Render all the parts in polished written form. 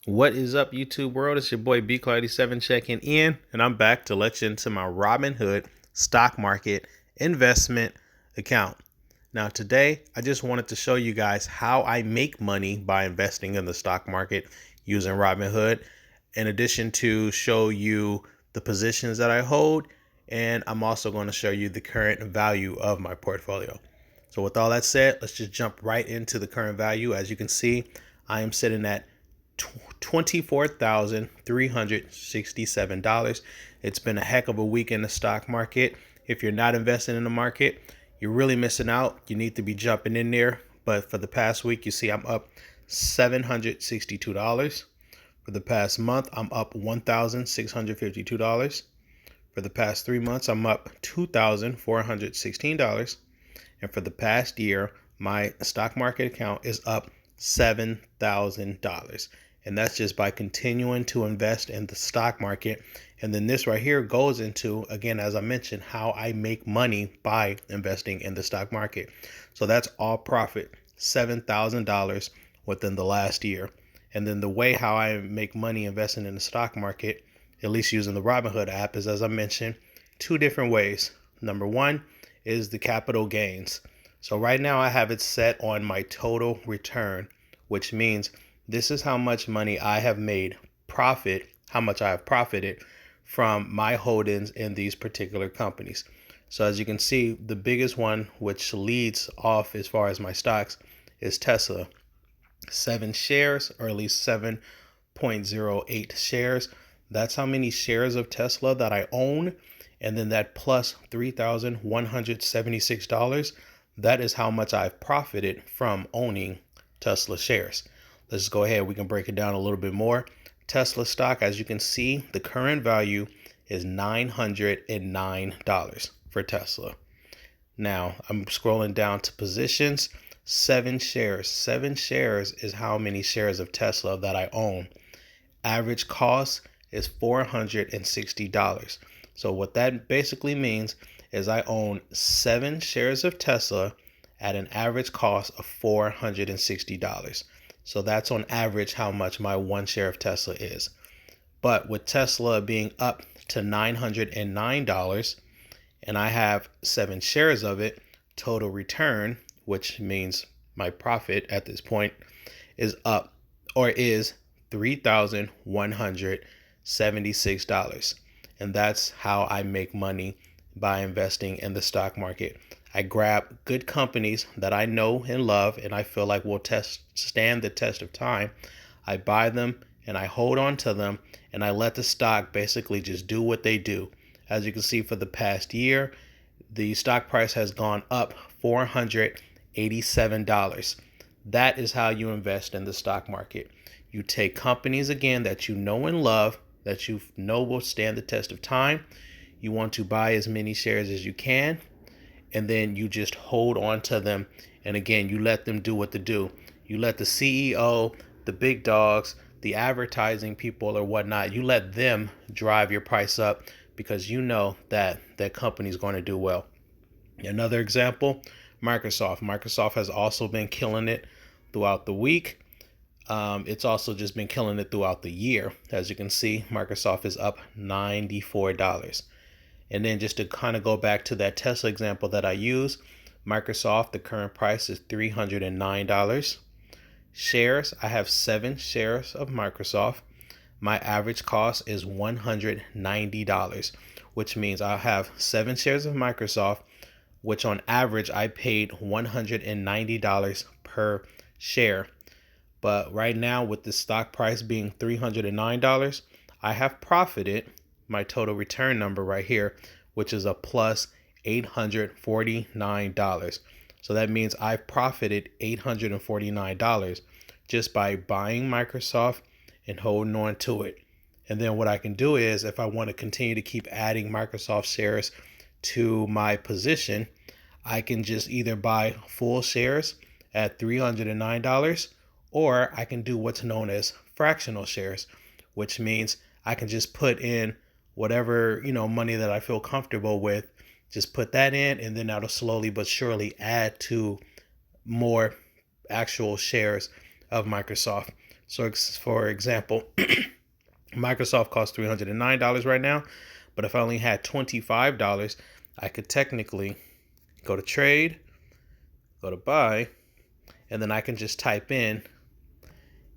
What is up, YouTube world? It's your boy B87 checking in, and I'm back to let you into my Robinhood stock market investment account. Now, today, I just wanted to show you guys how I make money by investing in the stock market using Robinhood, in addition to show you the positions that I hold, and I'm also going to show you the current value of my portfolio. So with all that said, let's just jump right into the current value. As you can see, I am sitting at $24,367. It's been a heck of a week in the stock market. If you're not investing in the market, you're really missing out. You need to be jumping in there. But for the past week, you see I'm up $762. For the past month, I'm up $1,652. For the past 3 months, I'm up $2,416. And for the past year, my stock market account is up $7,000. And that's just by continuing to invest in the stock market. And then this right here goes into, again, as I mentioned, how I make money by investing in the stock market. So that's all profit, $7,000 within the last year. And then the way how I make money investing in the stock market, at least using the Robinhood app, is, as I mentioned, two different ways. Number one is the capital gains. So right now I have it set on my total return, which means this is how much money I have made profit, how much I have profited from my holdings in these particular companies. So as you can see, the biggest one, which leads off as far as my stocks, is Tesla. 7 shares, or at least 7.08 shares. That's how many shares of Tesla that I own. And then that plus $3,176, that is how much I've profited from owning Tesla shares. Let's go ahead. We can break it down a little bit more. Tesla stock, as you can see, the current value is $909 for Tesla. Now, I'm scrolling down to positions. 7 shares. 7 shares is how many shares of Tesla that I own. Average cost is $460. So what that basically means is I own 7 shares of Tesla at an average cost of $460. So that's on average how much my 1 share of Tesla is. But with Tesla being up to $909 and I have 7 shares of it, total return, which means my profit at this point, is up, or is $3,176. And that's how I make money by investing in the stock market. I grab good companies that I know and love and I feel like will stand the test of time. I buy them and I hold on to them and I let the stock basically just do what they do. As you can see, for the past year, the stock price has gone up $487. That is how you invest in the stock market. You take companies, again, that you know and love, that you know will stand the test of time. You want to buy as many shares as you can, and then you just hold on to them. And again, you let them do what they do. You let the CEO, the big dogs, the advertising people or whatnot, you let them drive your price up because you know that that company is going to do well. Another example, Microsoft. Microsoft has also been killing it throughout the week. It's also just been killing it throughout the year. As you can see, Microsoft is up $94. And then just to kind of go back to that Tesla example that I use, Microsoft, the current price is $309. Shares, I have 7 shares of Microsoft. My average cost is $190, which means I have 7 shares of Microsoft, which on average I paid $190 per share. But right now, with the stock price being $309, I have profited my total return number right here, which is a plus $849. So that means I've profited $849 just by buying Microsoft and holding on to it. And then what I can do is, if I want to continue to keep adding Microsoft shares to my position, I can just either buy full shares at $309, or I can do what's known as fractional shares, which means I can just put in whatever, money that I feel comfortable with, just put that in, and then that'll slowly but surely add to more actual shares of Microsoft. So for example, Microsoft costs $309 right now, but if I only had $25, I could technically go to trade, go to buy, and then I can just type in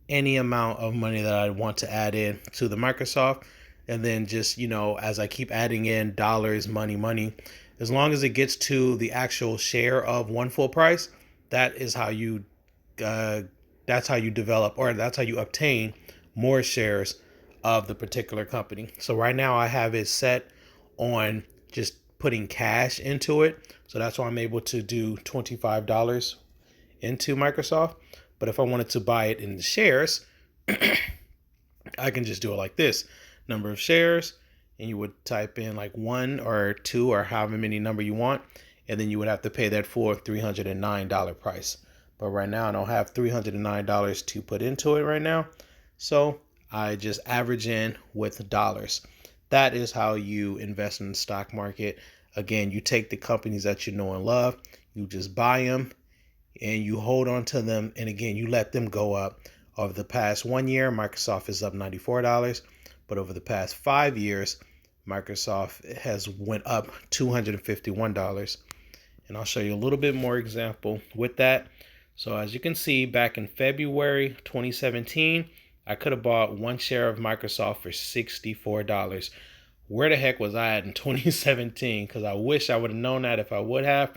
any amount of money that I want to add in to the Microsoft. And then just, as I keep adding in dollars, money, as long as it gets to the actual share of one full price, that is how you, that's how you develop, or that's how you obtain more shares of the particular company. So right now I have it set on just putting cash into it. So that's why I'm able to do $25 into Microsoft. But if I wanted to buy it in the shares, I can just do it like this: number of shares, and you would type in like 1 or 2 or however many number you want, and then you would have to pay that full $309 price. But right now I don't have $309 to put into it right now, so I just average in with dollars. That is how you invest in the stock market. Again, you take the companies that you know and love, you just buy them, and you hold on to them. And again, you let them go up. Over the past 1 year, Microsoft is up $94. But over the past 5 years, Microsoft has went up $251. And I'll show you a little bit more example with that. So as you can see, back in February 2017, I could have bought 1 share of Microsoft for $64. Where the heck was I at in 2017? Because I wish I would have known that. If I would have,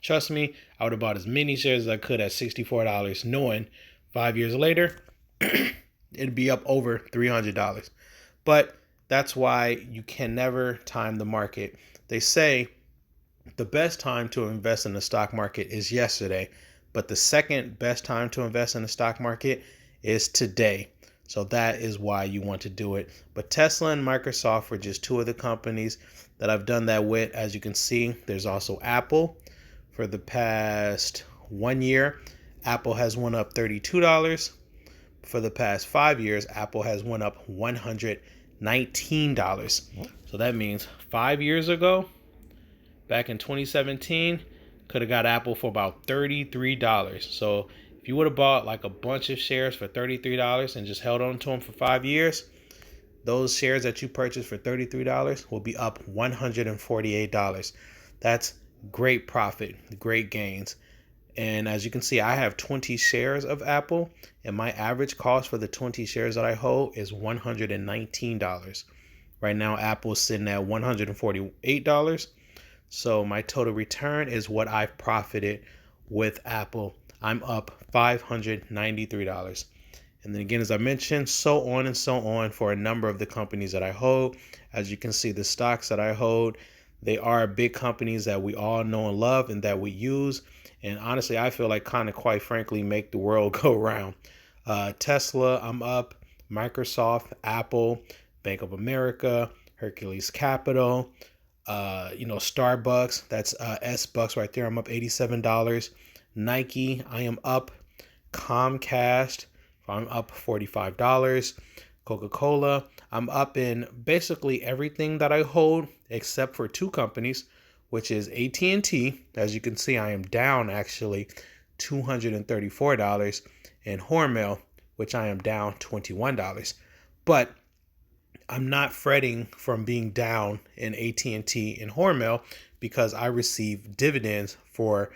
trust me, I would have bought as many shares as I could at $64, knowing 5 years later, it'd be up over $300. But that's why you can never time the market. They say the best time to invest in the stock market is yesterday, but the second best time to invest in the stock market is today. So that is why you want to do it. But Tesla and Microsoft were just two of the companies that I've done that with. As you can see, there's also Apple. For the past 1 year, Apple has went up $32. For the past 5 years, Apple has went up $119. So that means 5 years ago, back in 2017, could have got Apple for about $33. So if you would have bought like a bunch of shares for $33 and just held on to them for 5 years, those shares that you purchased for $33 will be up $148. That's great profit, great gains. And as you can see, I have 20 shares of Apple, and my average cost for the 20 shares that I hold is $119. Right now, Apple is sitting at $148. So my total return is what I've profited with Apple. I'm up $593. And then again, as I mentioned, so on and so on for a number of the companies that I hold. As you can see, the stocks that I hold, they are big companies that we all know and love and that we use. And honestly, I feel like kind of quite frankly make the world go round. Tesla, I'm up. Microsoft, Apple, Bank of America, Hercules Capital, Starbucks, that's S-Bucks right there. I'm up $87. Nike, I am up. Comcast, I'm up $45. Coca-Cola, I'm up in basically everything that I hold except for 2 companies, which is AT&T. As you can see, I am down actually $234, and Hormel, which I am down $21. But I'm not fretting from being down in AT&T and Hormel because I receive dividends for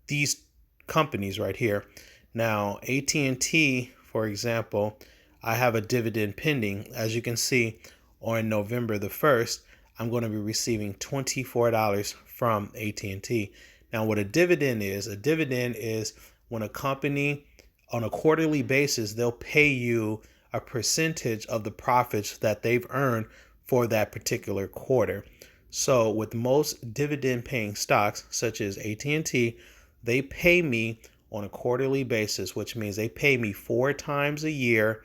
these companies right here. Now, AT&T, for example, I have a dividend pending. As you can see, on November the 1st, I'm going to be receiving $24 from AT&T. Now, what a dividend is when a company on a quarterly basis, they'll pay you a percentage of the profits that they've earned for that particular quarter. So with most dividend paying stocks, such as AT&T, they pay me on a quarterly basis, which means they pay me 4 times a year,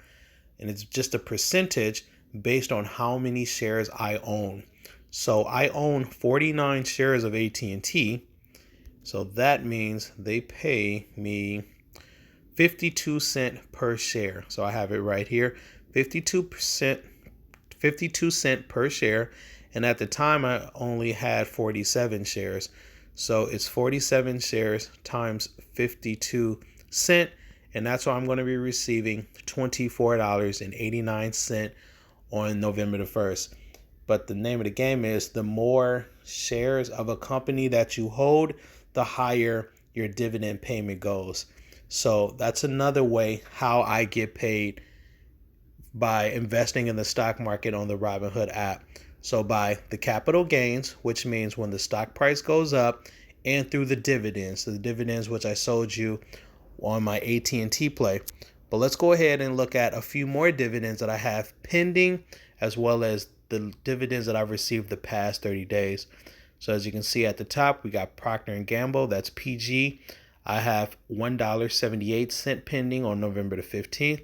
and it's just a percentage based on how many shares I own. So I own 49 shares of AT&T, so that means they pay me 52 cents per share. So I have it right here, 52 cents per share, and at the time I only had 47 shares. So it's 47 shares times 52 cents, And that's why I'm going to be receiving $24.89 on November the 1st. But the name of the game is the more shares of a company that you hold, the higher your dividend payment goes. So that's another way how I get paid, by investing in the stock market on the Robinhood app. So by the capital gains, which means when the stock price goes up, and through the dividends, which I sold you on my AT&T play. But let's go ahead and look at a few more dividends that I have pending, as well as the dividends that I've received the past 30 days. So as you can see at the top, we got Procter & Gamble, that's PG. I have $1.78 pending on November the 15th.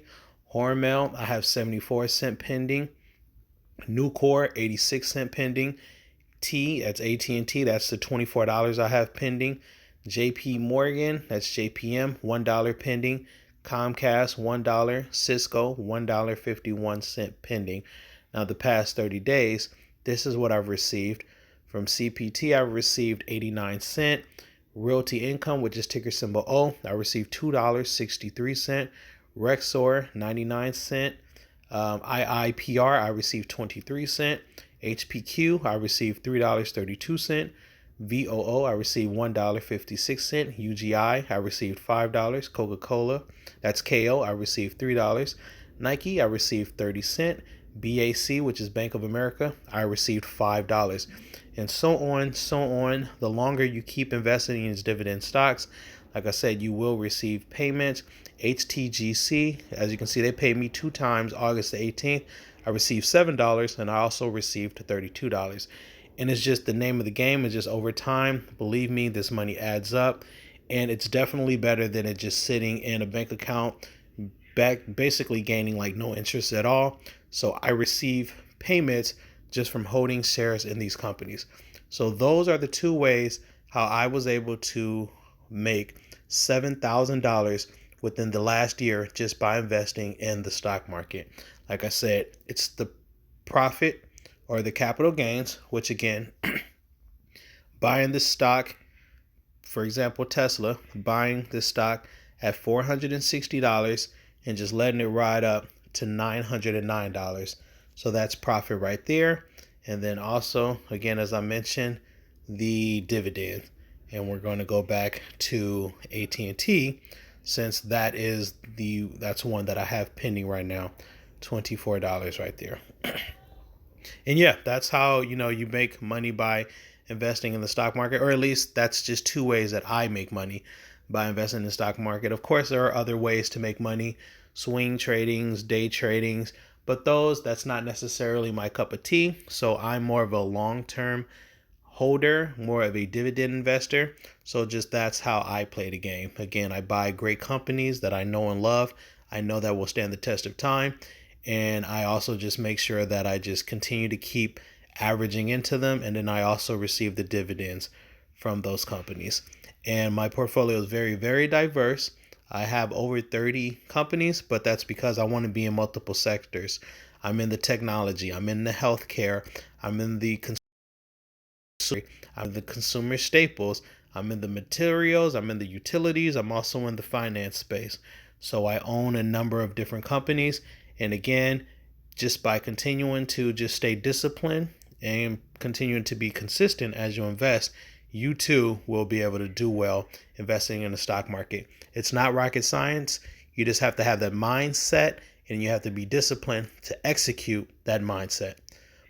Hormel, I have 74 cents pending. Nucor, 86 cents pending. That's AT&T, that's the $24 I have pending. JP Morgan, that's JPM, $1 pending. Comcast, $1. Cisco, $1.51 pending. Now, the past 30 days, this is what I've received. From CPT, I've received 89 cents. Realty Income, which is ticker symbol O, I received $2.63. Rexor, 99 cents. IIPR, I received 23 cents. HPQ, I received $3.32. VOO, I received $1.56. UGI, I received $5. Coca-Cola, that's KO, I received $3. Nike, I received 30 cents. BAC, which is Bank of America, I received $5. And so on. The longer you keep investing in these dividend stocks, like I said, you will receive payments. HTGC, as you can see, they paid me 2 times. August the 18th, I received $7, and I also received $32. And it's just the name of the game. Is just over time, believe me, this money adds up, and it's definitely better than it just sitting in a bank account, basically gaining like no interest at all. So I receive payments just from holding shares in these companies. So those are the 2 ways how I was able to make $7,000 within the last year just by investing in the stock market. Like I said, it's the profit or the capital gains, which again, buying the stock, for example, Tesla, buying the stock at $460 and just letting it ride up to $909. So that's profit right there. And then also, again, as I mentioned, the dividend. And we're going to go back to AT&T, since that's one that I have pending right now, $24 right there. And yeah, that's how you make money by investing in the stock market, or at least that's just 2 ways that I make money by investing in the stock market. Of course, there are other ways to make money, swing tradings, day tradings, but that's not necessarily my cup of tea. So I'm more of a long-term holder, more of a dividend investor. So just that's how I play the game. Again, I buy great companies that I know and love. I know that will stand the test of time. And I also just make sure that I just continue to keep averaging into them. And then I also receive the dividends from those companies. And my portfolio is very, very diverse. I have over 30 companies, but that's because I want to be in multiple sectors. I'm in the technology, I'm in the healthcare, I'm in the consumer staples, I'm in the materials, I'm in the utilities, I'm also in the finance space. So I own a number of different companies. And again, just by continuing to just stay disciplined and continuing to be consistent as you invest, you too will be able to do well investing in the stock market. It's not rocket science. You just have to have that mindset, and you have to be disciplined to execute that mindset.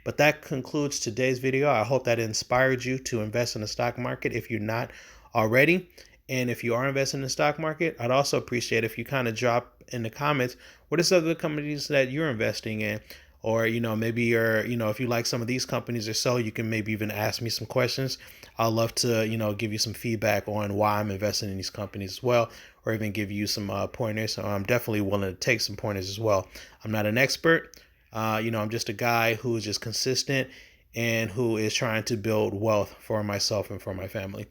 But that concludes today's video. I hope that inspired you to invest in the stock market if you're not already. And if you are investing in the stock market, I'd also appreciate if you kind of drop in the comments what are some of the companies that you're investing in. Or, maybe if you like some of these companies or so, you can maybe even ask me some questions. I'd love to, give you some feedback on why I'm investing in these companies as well, or even give you some pointers. So I'm definitely willing to take some pointers as well. I'm not an expert. I'm just a guy who is just consistent and who is trying to build wealth for myself and for my family.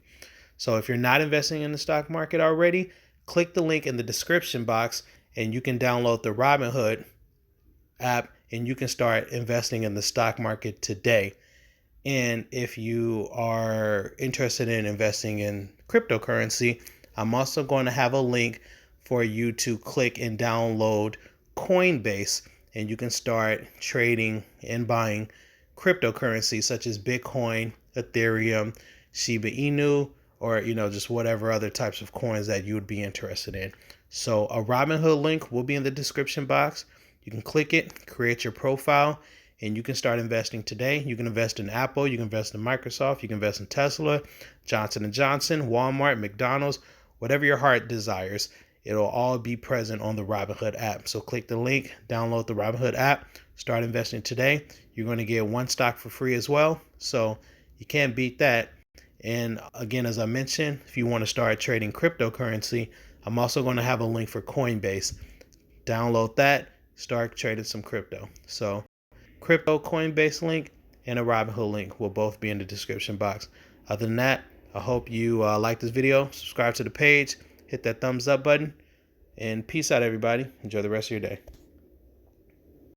So if you're not investing in the stock market already, click the link in the description box and you can download the Robinhood app and you can start investing in the stock market today. And if you are interested in investing in cryptocurrency, I'm also going to have a link for you to click and download Coinbase, and you can start trading and buying cryptocurrency such as Bitcoin, Ethereum, Shiba Inu, or just whatever other types of coins that you would be interested in. So a Robinhood link will be in the description box. You can click it, create your profile, and you can start investing today. You can invest in Apple, you can invest in Microsoft, you can invest in Tesla, Johnson & Johnson, Walmart, McDonald's, whatever your heart desires. It'll all be present on the Robinhood app. So click the link, download the Robinhood app, start investing today. You're going to get one stock for free as well. So you can't beat that. And again, as I mentioned, if you want to start trading cryptocurrency, I'm also going to have a link for Coinbase. Download that, start trading some crypto. So crypto Coinbase link and a Robinhood link will both be in the description box. Other than that, I hope you like this video, subscribe to the page, hit that thumbs up button, and peace out, everybody. Enjoy the rest of your day.